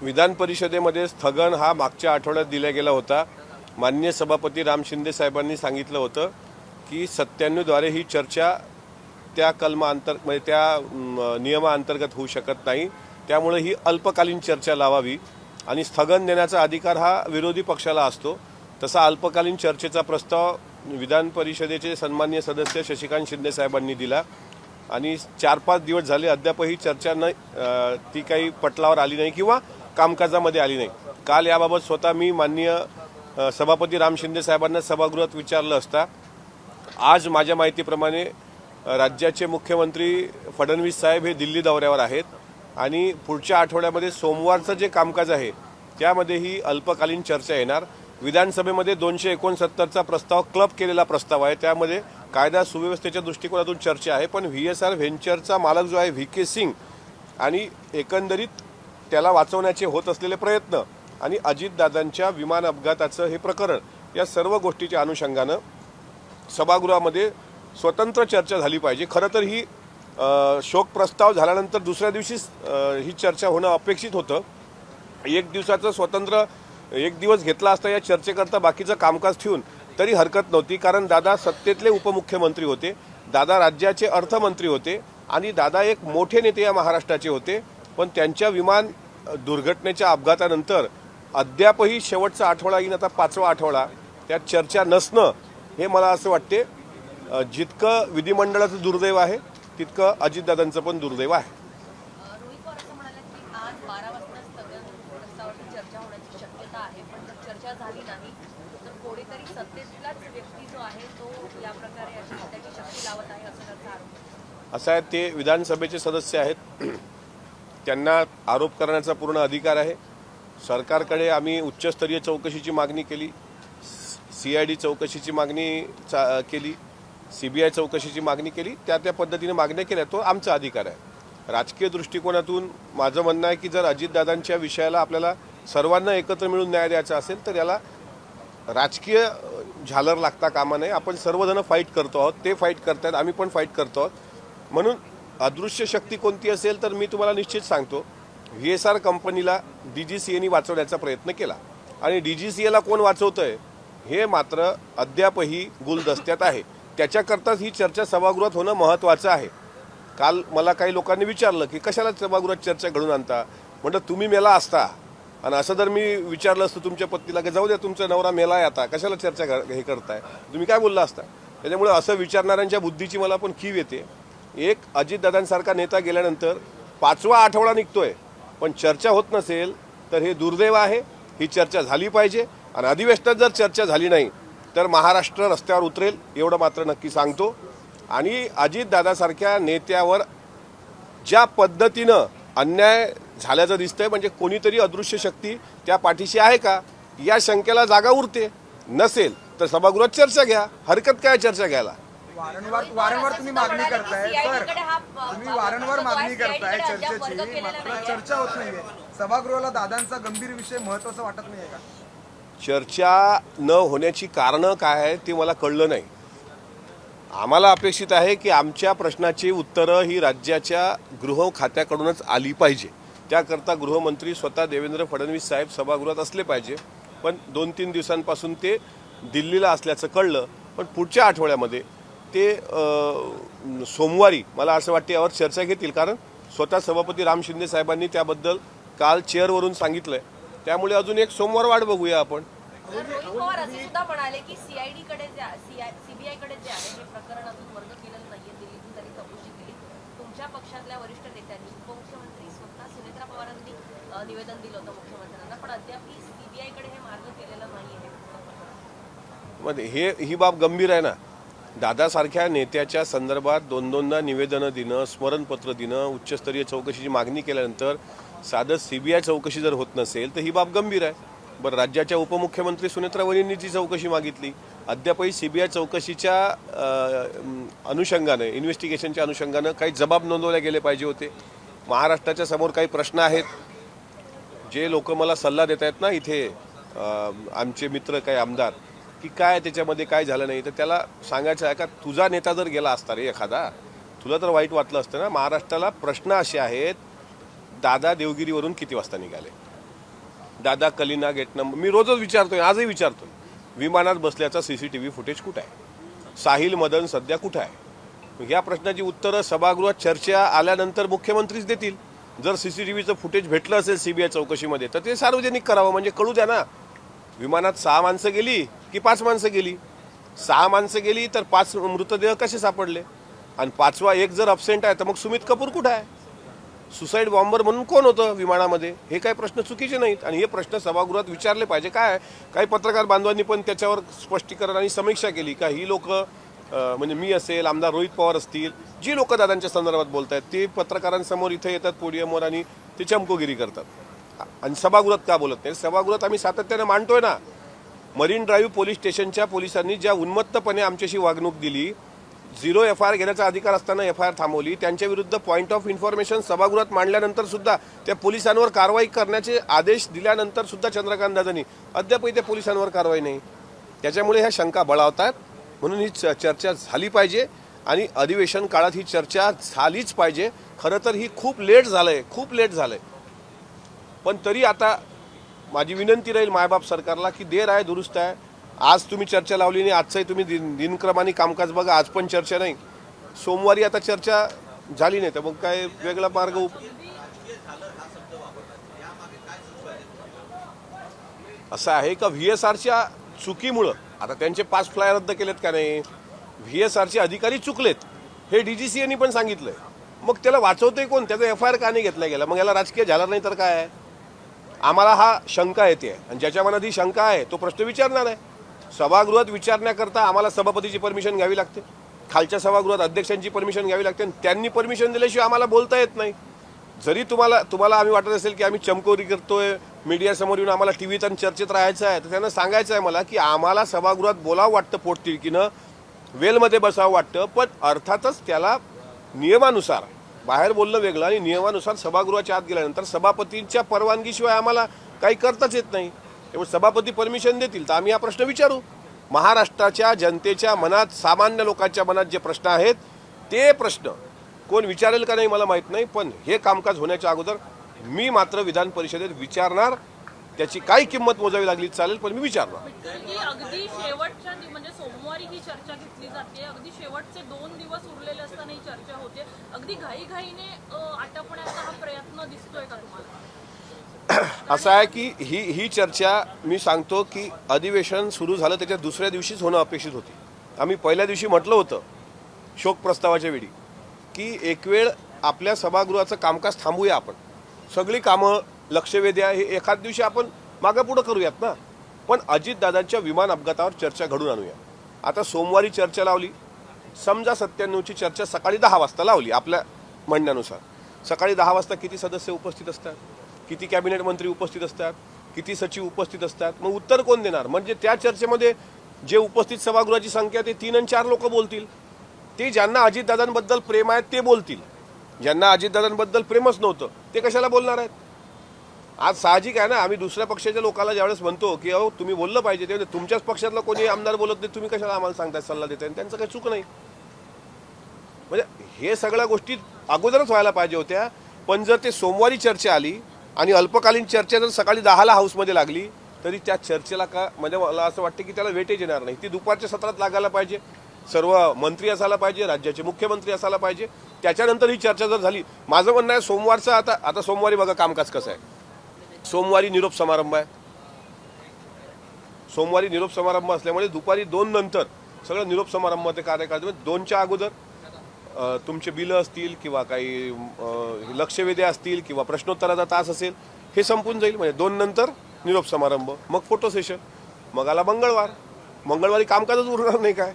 विधान परिषदेमध्ये स्थगन हा मागच्या आठवड्यात दिला गेला होता। माननीय सभापती राम शिंदे साहेबांनी सांगितलं होतं की 97 द्वारे ही चर्चा त्या म्हणजे त्या नियमाअंतर्गत होऊ शकत नाही, त्यामुळे ही अल्पकालीन चर्चा लावावी आणि स्थगन देण्याचा अधिकार हा विरोधी पक्षाला असतो। तसा अल्पकालीन चर्चेचा प्रस्ताव विधान परिषदेचे सन्माननीय सदस्य शशिकांत शिंदे साहेबांनी दिला आणि 4-5 दिवस झाले अद्यापही चर्चा ती काही पटलावर आली नाही किंवा कामकाजामध्ये आली नाही। काल याबाबत स्वतः मी माननीय सभापती राम शिंदे साहेबांना सभागृहात विचारलं असता आज माझ्या माहितीप्रमाणे राज्याचे मुख्यमंत्री फडणवीस साहेब हे दिल्ली दौऱ्यावर आहेत आणि पुढच्या आठवड्यामध्ये सोमवारचं जे कामकाज आहे त्यामध्ये ही अल्पकालीन चर्चा येणार। विधानसभेमध्ये 269चा प्रस्ताव क्लब केलेला प्रस्ताव आहे, त्यामध्ये कायदा सुव्यवस्थेच्या दृष्टिकोनातून चर्चा आहे, पण VSR व्हेंचरचा मालक जो आहे VK सिंग आणि एकंदरीत त्याला वाचवण्याचे होत असलेले प्रयत्न आणि अजितदादांच्या विमान अपघाताचं हे प्रकरण या सर्व गोष्टीच्या अनुषंगानं सभागृहामध्ये स्वतंत्र चर्चा झाली पाहिजे। खरं तर ही शोक प्रस्ताव झाल्यानंतर दुसऱ्या दिवशीच ही चर्चा होणं अपेक्षित होतं। एक दिवसाचं स्वतंत्र एक दिवस घेतला असता या चर्चेकरता बाकीचं कामकाज ठेवून तरी हरकत नव्हती, कारण दादा सत्तेतले उपमुख्यमंत्री होते, दादा राज्याचे अर्थमंत्री होते आणि दादा एक मोठे नेते या महाराष्ट्राचे होते। पण त्यांच्या विमान दुर्घटनेच्या अपघातानंतर अद्यापही शेवटचा आठवडा येईन, आता 5वा आठवडा, त्यात चर्चा नसणं हे मला असं वाटते जितकं विधिमंडळाचं दुर्दैव आहे तितकं अजितदादांचं पण दुर्दैव आहे। रोहित पवार असं म्हणाले की आज 12 वाजता स्थगन प्रस्तावाची चर्चा होण्याची शक्यता आहे, पण जर चर्चा झाली नाही तर कोणीतरी सत्तेतलाच व्यक्ती जो आहे तो या प्रकारे त्याची शक्ती लावत आहे असं त्याचा आरोप। असं आहे, ते विधानसभेचे सदस्य आहेत, त्यांना आरोप करण्याचा पूर्ण अधिकार आहे। सरकारकडे आम्ही उच्चस्तरीय चौकशीची मागणी केली, CID चौकशीची मागणी केली, CBI चौकशीची मागणी केली, त्या पद्धतीने मागण्या केल्या, तो आमचा अधिकार आहे। राजकीय दृष्टिकोनातून माझं म्हणणं आहे की जर अजितदादांच्या विषयाला आपल्याला सर्वांना एकत्र मिळून न्याय द्यायचा असेल तर याला राजकीय झालर लागता कामा नये। आपण सर्वजण फाईट करतो आहोत, ते फाईट करतात, आम्ही पण फाईट करतो आहोत। म्हणून अदृश्य शक्ती कोणती असेल तर मी तुम्हाला निश्चित सांगतो, VSR कंपनीला DGCAने वाचवण्याचा प्रयत्न केला आणि DGCAला कोण वाचवतंय हे मात्र अद्यापही गुलदस्त्यात आहे। त्याच्याकरताच ही चर्चा सभागृहात होणं महत्त्वाचं आहे। काल मला काही लोकांनी विचारलं की कशाला सभागृहात चर्चा घडून आणता, म्हटलं तुम्ही मेला असता आणि असं जर मी विचारलं असतं तुमच्या पत्नीला की जाऊ द्या तुमचा नवरा मेला आहे आता कशाला चर्चा हे करताय, तुम्ही काय बोलला असता। त्याच्यामुळे असं विचारणाऱ्यांच्या बुद्धीची मला पण कीव येते। एक अजितदादांसारखा नेता गेल्यानंतर 5वा आठवडा निघतोय पण चर्चा होत नसेल तर हे दुर्दैव आहे। ही चर्चा झाली पाहिजे आणि अधिवेशनात जर चर्चा झाली नाही तर महाराष्ट्र रस्त्यावर उतरेल एवढं मात्र नक्की सांगतो। आणि अजितदादासारख्या नेत्यावर ज्या पद्धतीनं अन्याय झाल्याचं दिसतंय म्हणजे कोणीतरी अदृश्य शक्ती त्या पाठीशी आहे का या शंकेला जागा उरते। नसेल तर सभागृहात चर्चा घ्या, हरकत काय चर्चा घ्यायला। वारंवार तुम्ही मागणी करताय सर, तुम्ही वारंवार मागणी करताय चर्चेची, मात्र चर्चा होत नाहीये। सभागृहाला दादांचा गंभीर विषय महत्त्वाचा वाटत नाहीये का? चर्चा न होण्याची कारणं काय आहे ते मला कळलं नाही। आम्हाला अपेक्षित आहे की आमच्या प्रश्नाची उत्तरं ही राज्याच्या गृह खात्याकडूनच आली पाहिजे, त्याकरता गृहमंत्री स्वतः देवेंद्र फडणवीस साहेब सभागृहात असले पाहिजे। पण 2-3 दिवसांपासून ते दिल्लीला असल्याचं कळलं, पण पुढच्या आठवड्यामध्ये ते सोमवारी मला असं वाटते यावर चर्चा घेतील, कारण स्वतः सभापती राम शिंदे साहेबांनी त्याबद्दल काल चेअरवरून सांगितलंय। त्यामुळे अजून एक सोमवार वाट बघूया आपण। रोहित पवार असं सुद्धा म्हणाले की CID कडे CBI कडे जे आहे हे प्रकरण अजून वर्ग केलेलं नाहीये, दिल्लीतून त्यांनी चौकशी केली। तुमच्या पक्षातल्या वरिष्ठ नेत्यांनी उपमुख्यमंत्री स्वतः सुनेत्रा पवारांनी निवेदन दिलं होतं मुख्यमंत्र्यांना, पण अद्याप CBI कडे हे मार्ग केलेलं नाहीये। ही बाब गंभीर आहे ना। दादासारख्या नेत्याच्या संदर्भात 2-2दा निवेदनं देणं, स्मरणपत्र देणं, उच्चस्तरीय चौकशीची मागणी केल्यानंतर साधं CBI चौकशी जर होत नसेल तर ही बाब गंभीर आहे। बरं, राज्याच्या उपमुख्यमंत्री सुनेत्रा वहिनींनी जी चौकशी मागितली, अद्यापही CBI चौकशीच्या अनुषंगाने, इन्व्हेस्टिगेशनच्या अनुषंगानं काही जबाब नोंदवले गेले पाहिजे होते। महाराष्ट्राच्या समोर काही प्रश्न आहेत, जे लोक मला सल्ला देत आहेत ना इथे आमचे मित्र काही आमदार की काय त्याच्यामध्ये काय झालं नाही, तर त्याला सांगायचं आहे का तुझा नेता जर गेला असता रे एखादा, तुला तर वाईट वाटलं असतं ना। महाराष्ट्राला प्रश्न असे आहेत, दादा देवगिरीवरून किती वाजता निघाले, दादा कलिना गेट नंबर मी रोजच विचारतोय, आजही विचारतोय, विमानात बसल्याचा CCTV फुटेज कुठं आहे? साहिल मदन सध्या कुठं आहे? या प्रश्नाची उत्तरं सभागृहात चर्चा आल्यानंतर मुख्यमंत्रीच देतील. जर CCTVचं फुटेज भेटलं असेल CBI चौकशीमध्ये तर ते सार्वजनिक करावं, म्हणजे कळू द्या ना. विमानात 6 माणसं गेली की 5 माणसं गेली? 6 माणसं गेली तर 5 मृतदेह कसे सापडले? आणि 5वा एक जर अब्सेंट आहे तर मग सुमित कपूर कुठं आहे? सुसाईड बॉम्बर म्हणून कोण होतं विमानामध्ये? हे काही प्रश्न चुकीचे नाहीत आणि हे प्रश्न सभागृहात विचारले पाहिजे. काय काही पत्रकार बांधवांनी पण त्याच्यावर स्पष्टीकरण आणि समीक्षा केली का ही लोक म्हणजे मी असेल, आमदार रोहित पवार असतील, जी लोक दादांच्या संदर्भात बोलत आहेत ते पत्रकारांसमोर इथे येतात पोडियमवर आणि ते चमकोगिरी करतात आणि सभागृहात का बोलत नाही? सभागृहात आम्ही सातत्याने मांडतोय ना. मरीन ड्राईव्ह पोलीस स्टेशनच्या पोलिसांनी ज्या उन्मत्तपणे आमच्याशी वागणूक दिली, 0 FIR घेण्याचा अधिकार असताना FIR थांबवली, त्यांच्या विरुद्ध पॉईंट ऑफ इन्फॉर्मेशन सभागृहात मांडल्यानंतर सुद्धा त्या पोलिसांवर कारवाई करण्याचे आदेश दिल्यानंतर सुद्धा चंद्रकांत दादांनी अद्यापही त्या पोलिसांवर कारवाई नाही. त्याच्यामुळे ह्या शंका बळावतात. म्हणून ही चर्चा झाली पाहिजे आणि अधिवेशन काळात ही चर्चा झालीच पाहिजे. खरं तर ही खूप लेट झालंय. पण तरी आता माझी विनंती राहील मायबाप सरकारला की देर आहे दुरुस्त आहे. आज तुम्ही चर्चा लावली नाही, आजचंही तुम्ही दिनक्रमाने कामकाज बघा, आज पण चर्चा नाही. सोमवारी आता चर्चा झाली नाही तर मग काय वेगळा मार्ग असं आहे का? VSRच्या चुकीमुळं आता त्यांचे 5 फ्लाय रद्द केलेत का नाही? VSRचे अधिकारी चुकलेत हे DGCAनी पण सांगितलंय. मग त्याला वाचवतोय कोण? त्याचा FIR का नाही घेतला गेला? मग याला राजकीय झाला नाही तर काय आहे? आम्हाला हा शंका येते आणि ज्याच्या मनात ही शंका आहे तो प्रश्न विचारणार आहे. सभागृहात विचारण्याकरता आम्हाला सभापतीची परमिशन घ्यावी लागते, खालच्या सभागृहात अध्यक्षांची परमिशन घ्यावी लागते आणि त्यांनी परमिशन दिल्याशिवाय आम्हाला बोलता येत नाही. जरी तुम्हाला आम्ही वाटत असेल की आम्ही चमकोरी करतोय, मीडियासमोर येऊन आम्हाला टीव्हीत आणि चर्चेत राहायचं आहे, तर त्यांना सांगायचं आहे मला की आम्हाला सभागृहात बोलावं वाटतं, पोटतिडकीनं वेलमध्ये बसावं वाटतं, पण अर्थातच त्याला नियमानुसार बाहेर बोलणं वेगळं आणि नियमानुसार सभागृहाच्या आत गेल्यानंतर सभापतींच्या परवानगीशिवाय आम्हाला काही करताच येत नाही. त्यामुळे सभापती परमिशन देतील तर आम्ही हा प्रश्न विचारू. महाराष्ट्राच्या जनतेच्या मनात, सामान्य लोकांच्या मनात जे प्रश्न आहेत ते प्रश्न कोण विचारेल का नाही मला माहीत नाही, पण हे कामकाज होण्याच्या अगोदर मी मात्र विधान परिषदेत विचारणार. त्याची काही किंमत मोजावी लागली चालेल, पण मी विचारणार. अगदी शेवटच्या म्हणजे सोमवारी ही चर्चा घेतली जाते, अगदी शेवटचे 2 दिवस उरलेले असताना ही चर्चा होते. अगदी घाईघाईने आटपण्याचा हा प्रयत्न दिसतोय का तुम्हाला? असं आहे की ही चर्चा मी सांगतो की अधिवेशन सुरू झालं त्याच्या दुसऱ्या दिवशीच होणं अपेक्षित होती. आम्ही पहिल्या दिवशी म्हटलं होतं शोक प्रस्तावाच्या वेळी की एक वेळ आपल्या सभागृहाचं कामकाज थांबूया, आपण सगळी कामं लक्षवेधी आहे हे एखाद दिवशी आपण मागं पुढं करूयात ना, पण अजितदादांच्या विमान अपघातावर चर्चा घडून आणूया. आता सोमवारी चर्चा लावली, समजा 97ची चर्चा सकाळी 10 वाजता लावली. आपल्या म्हणण्यानुसार सकाळी 10 वाजता किती सदस्य उपस्थित असतात, किती कॅबिनेट मंत्री उपस्थित असतात, किती सचिव उपस्थित असतात? मग उत्तर कोण देणार? म्हणजे त्या चर्चेमध्ये जे उपस्थित सभागृहाची संख्या ते 3 आणि 4 लोक बोलतील. ते ज्यांना अजितदादांबद्दल प्रेम आहे ते बोलतील, ज्यांना अजितदादांबद्दल प्रेमच नव्हतं ते कशाला बोलणार आहेत? आज साहजिक आहे ना, आम्ही दुसऱ्या पक्षाच्या लोकांना ज्यावेळेस म्हणतो की अहो तुम्ही बोललं पाहिजे, ते तुमच्याच पक्षातला कोणी आमदार बोलत नाही, तुम्ही कशाला आम्हाला सांगताय, सल्ला देताय? त्यांचं काही चूक नाही. म्हणजे हे सगळ्या गोष्टी अगोदरच व्हायला पाहिजे होत्या. पण जर ते सोमवारी चर्चा आली आणि अल्पकालीन चर्चा जर सकाळी 10ला हाऊसमध्ये लागली तरी त्या चर्चेला का म्हणजे मला असं वाटतं की त्याला वेटेज येणार नाही. ती दुपारच्या सत्रात लागायला पाहिजे, सर्व मंत्री असायला पाहिजे, राज्याचे मुख्यमंत्री असायला पाहिजे, त्याच्यानंतर ही चर्चा जर झाली. माझं म्हणणं आहे सोमवारचं आता सोमवारी बघा कामकाज कसं आहे. सोमवारी निरोप समारंभ आहे. सोमवारी निरोप समारंभ असल्यामुळे दुपारी 2 नंतर सगळं निरोप समारंभ ते कार्यक्रम 2च्या अगोदर तुमचे बिलं असतील किंवा काही लक्षवेधी असतील किंवा प्रश्नोत्तराचा तास असेल हे संपून जाईल. म्हणजे 2 नंतर निरोप समारंभ, मग फोटो सेशन, मग आला मंगळवारी कामकाजच उरणार नाही काय?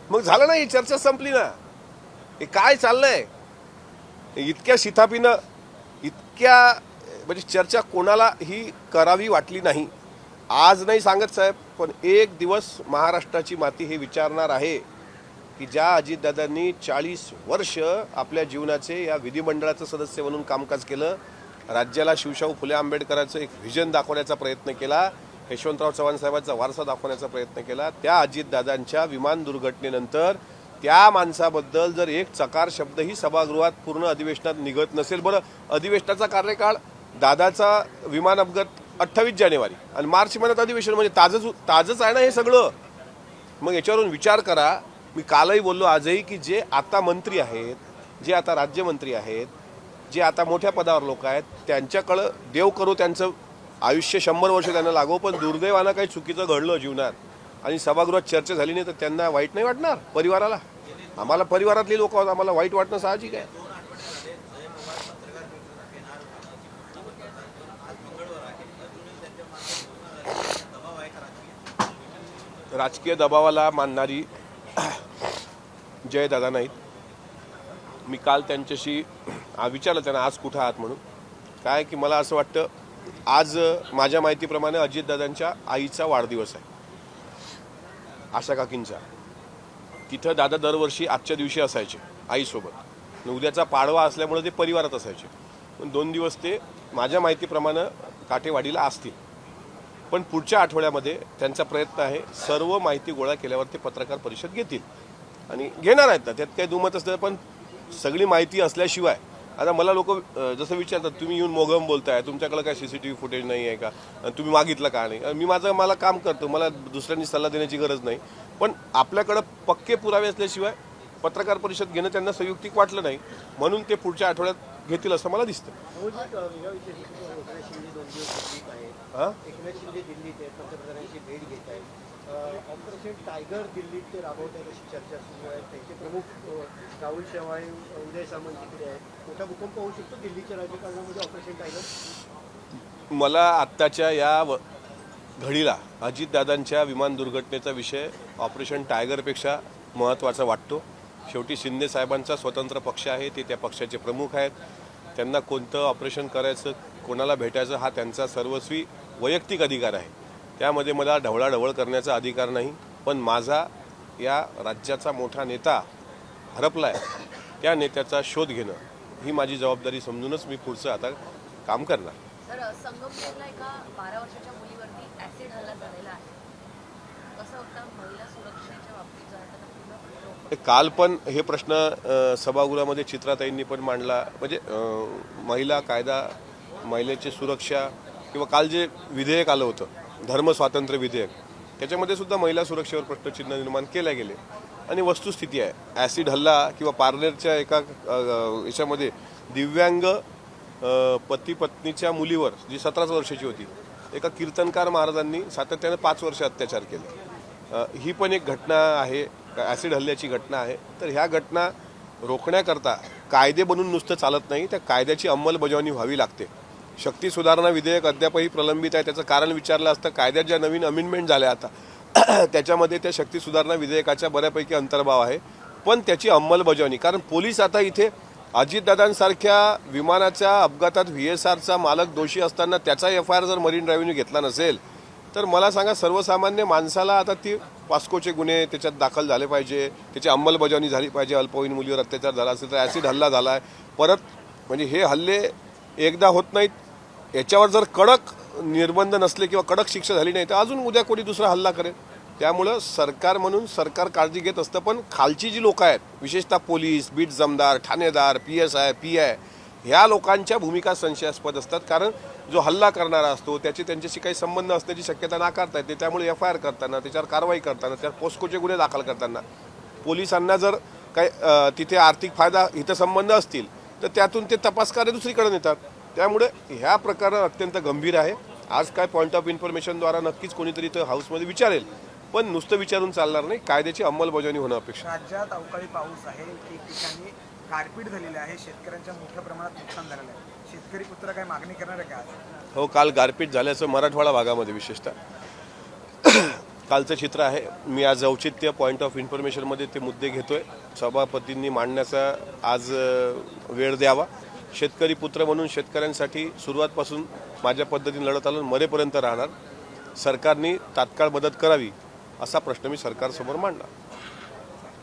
मग झालं नाही, चर्चा संपली ना. हे काय चाललंय इतक्या शिथापीनं, इतक्या म्हणजे चर्चा कोणाला ही करावी वाटली नाही. आज नाही सांगत साहेब, पण एक दिवस महाराष्ट्राची माती हे विचारणार आहे की ज्या अजितदादांनी 40 वर्ष आपल्या जीवनाचे या विधिमंडळाचं सदस्य म्हणून कामकाज केलं, राज्याला शिवशाहू फुले आंबेडकरांचं एक व्हिजन दाखवण्याचा प्रयत्न केला, यशवंतराव चव्हाण साहेबांचा वारसा दाखवण्याचा प्रयत्न केला, त्या अजितदादांच्या विमान दुर्घटनेनंतर त्या माणसाबद्दल जर एक चकार शब्दही सभागृहात पूर्ण अधिवेशनात निघत नसेल, बरं अधिवेशनाचा कार्यकाळ दादाचा विमान अपघात 28 जानेवारी आणि मार्च महिन्यात अधिवेशन, म्हणजे ताजंच आहे ना हे सगळं. मग याच्यावरून विचार करा. मी कालही बोललो, आजही, की जे आता मंत्री आहेत, जे आता राज्यमंत्री आहेत, जे आता मोठ्या पदावर लोक आहेत, त्यांच्याकडं देव करू त्यांचं आयुष्य 100 वर्ष त्यांना लागो, पण दुर्दैवानं काही चुकीचं घडलं जीवनात आणि सभागृहात चर्चा झाली नाही तर त्यांना वाईट नाही वाटणार? परिवाराला, आम्हाला परिवारातली लोक आहोत, आम्हाला वाईट वाटणं साहजिक आहे. राजकीय दबावाला मानणारी जयदादा नाहीत. मी काल त्यांच्याशी विचारलं त्यांना आज कुठं आहात म्हणून. काय की मला असं वाटतं, आज माझ्या माहितीप्रमाणे अजितदादांच्या आईचा वाढदिवस आहे, आशा काकींचा. तिथं दादा दरवर्षी आजच्या दिवशी असायचे आईसोबत. उद्याचा पाडवा असल्यामुळे ते परिवारात असायचे, पण 2 दिवस ते माझ्या माहितीप्रमाणे काठेवाडीला असतील. पण पुढच्या आठवड्यामध्ये त्यांचा प्रयत्न आहे, सर्व माहिती गोळा केल्यावर ते पत्रकार परिषद घेतील आणि घेणार आहेत ना, त्यात काही दुमत असतं. पण सगळी माहिती असल्याशिवाय, आता मला लोक जसं विचारतात, तुम्ही येऊन मोगम बोलताय, तुमच्याकडे काय CCTV फुटेज नाही आहे का, तुम्ही मागितलं का नाही? मी मला काम करतो, मला दुसऱ्यांनी सल्ला देण्याची गरज नाही. पण आपल्याकडं पक्के पुरावे असल्याशिवाय पत्रकार परिषद घेणं त्यांना संयुक्तिक वाटलं नाही, म्हणून ते पुढच्या आठवड्यात घेतील असं मला दिसतं. हां, एकनाथ शिंदे दिल्लीत आहेत, पंतप्रधानांची भेट घेत आहेत. ऑपरेशन टायगर दिल्लीत ते राबवत आहेत अशी चर्चा सुरू आहे. त्यांचे प्रमुख राहुल शेवाळे, उदय सामंत तिकडे आहेत. मोठा भूकंप होऊ शकतो दिल्लीच्या राजकारणामध्ये ऑपरेशन टायगर. मला आत्ताच्या या घडीला अजितदादांच्या विमान दुर्घटनेचा विषय ऑपरेशन टायगरपेक्षा महत्त्वाचा वाटतो. शेवटी शिंदे साहेबांचा स्वतंत्र पक्ष आहे, ते त्या पक्षाचे प्रमुख आहेत. त्यांना कोणतं ऑपरेशन करायचं, कोणाला भेटायचं हा त्यांचा सर्वस्वी वैयक्तिक अधिकार आहे. त्यामध्ये मला ढवळाढवळ करण्याचा अधिकार नाही. पण माझा या राज्याचा मोठा नेता हरपला आहे, त्या नेत्याचा शोध घेणं ही माझी जबाबदारी समजूनच मी पुढचं आता काम करणार. तर संगमनेरला एका 12 वर्षाच्या मुलीवरती ऍसिड हल्ला झालेला आहे. कसं होतं महिला सुरक्षेच्या बाबतीत जो आहे त्याचा पूर्ण काल पण हे प्रश्न सभागृहामध्ये चित्राताईंनी पण मांडला. म्हणजे महिला कायदा, महिलेची सुरक्षा, किंवा काल जे विधेयक आलं होतं धर्मस्वातंत्र्य विधेयक, त्याच्यामध्ये सुद्धा महिला सुरक्षेवर प्रश्नचिन्ह निर्माण केले गेले. आणि वस्तुस्थिती आहे, ॲसिड हल्ला किंवा पार्लेरच्या एका याच्यामध्ये दिव्यांग पती पत्नीच्या मुलीवर जी 17 वर्षाची होती, एका कीर्तनकार महाराजांनी सातत्याने 5 वर्ष अत्याचार केले. ही पण एक घटना आहे, ॲसिड हल्ल्याची घटना आहे. तर ह्या घटना रोखण्याकरता कायदे बनून नुसतं चालत नाही, त्या कायद्याची अंमलबजावणी व्हावी लागते. शक्ती सुधारणा विधेयक अद्यापही प्रलंबित आहे. त्याचं कारण विचारलं असतं, कायद्यात ज्या नवीन अमेंडमेंट झाल्या आता त्याच्यामध्ये त्या शक्ती सुधारणा विधेयकाच्या बऱ्यापैकी अंतर्भाव आहे. पण त्याची अंमलबजावणी, कारण पोलीस आता इथे अजितदादांसारख्या विमानाच्या अपघातात VSRचा मालक दोषी असताना त्याचा FIR जर मरीन ड्रायव्हने घेतला नसेल, तर मला सांगा सर्वसामान्य माणसाला आता ती पॉस्कोचे गुन्हे त्याच्यात दाखल झाले पाहिजे, त्याची अंमलबजावणी झाली पाहिजे. अल्पवयीन मुलीवर अत्याचार झाला असेल तर ॲसिड हल्ला झाला आहे परत, म्हणजे हे हल्ले एकदा होत नाहीत. याच्यावर जर कडक निर्बंध नसले किंवा कडक शिक्षा झाली नाही तर अजून उद्या कोणी दुसरा हल्ला करेल. त्यामुळं सरकार म्हणून सरकार काळजी घेत असतं, पण खालची जी लोक आहेत, विशेषतः पोलीस, बीट जमदार, ठाणेदार, PSI, PI, ह्या लोकांच्या भूमिका संशयास्पद असतात. कारण जो हल्ला करणारा असतो त्यांच्याशी काही संबंध असण्याची शक्यता नाकारता येते. त्यामुळे FIR करताना, त्याच्यावर कारवाई करताना, त्या पोस्कोचे गुन्हे दाखल करताना पोलिसांना जर काही तिथे आर्थिक फायदा हितसंबंध असतील तर त्यातून ते तपास कार्य दुसरीकडे नेतात. त्यामुळे ह्या प्रकार अत्यंत गंभीर आहे. आज काय पॉईंट ऑफ इन्फॉर्मेशनद्वारा नक्कीच कोणीतरी इथं हाऊसमध्ये विचारेल, पण नुसतं विचारून चालणार नाही, कायद्याची अंमलबजावणी होणं अपेक्षित. राज्यात अवकाळी पाऊस आहे, ठिकठिकाणी गारपीट झालेली आहे, शेतकऱ्यांच्या मोठ्या प्रमाणात नुकसान झालेलं आहे. शेतकरी पुत्र काय मागणी करणार आहे का आज? हो, काल गारपीट झाल्याचं मराठवाडा भागामध्ये विशेषतः कालचं चित्र आहे. मी आज औचित्य पॉईंट ऑफ इन्फॉर्मेशनमध्ये ते मुद्दे घेतोय. सभापतींनी मांडण्याचा आज वेळ द्यावा. शेतकरी पुत्र म्हणून शेतकऱ्यांसाठी सुरुवातपासून माझ्या पद्धतीने लढत आलो, मरेपर्यंत राहणार. सरकारने तात्काळ मदत करावी असा प्रश्न मी सरकारसमोर मांडला.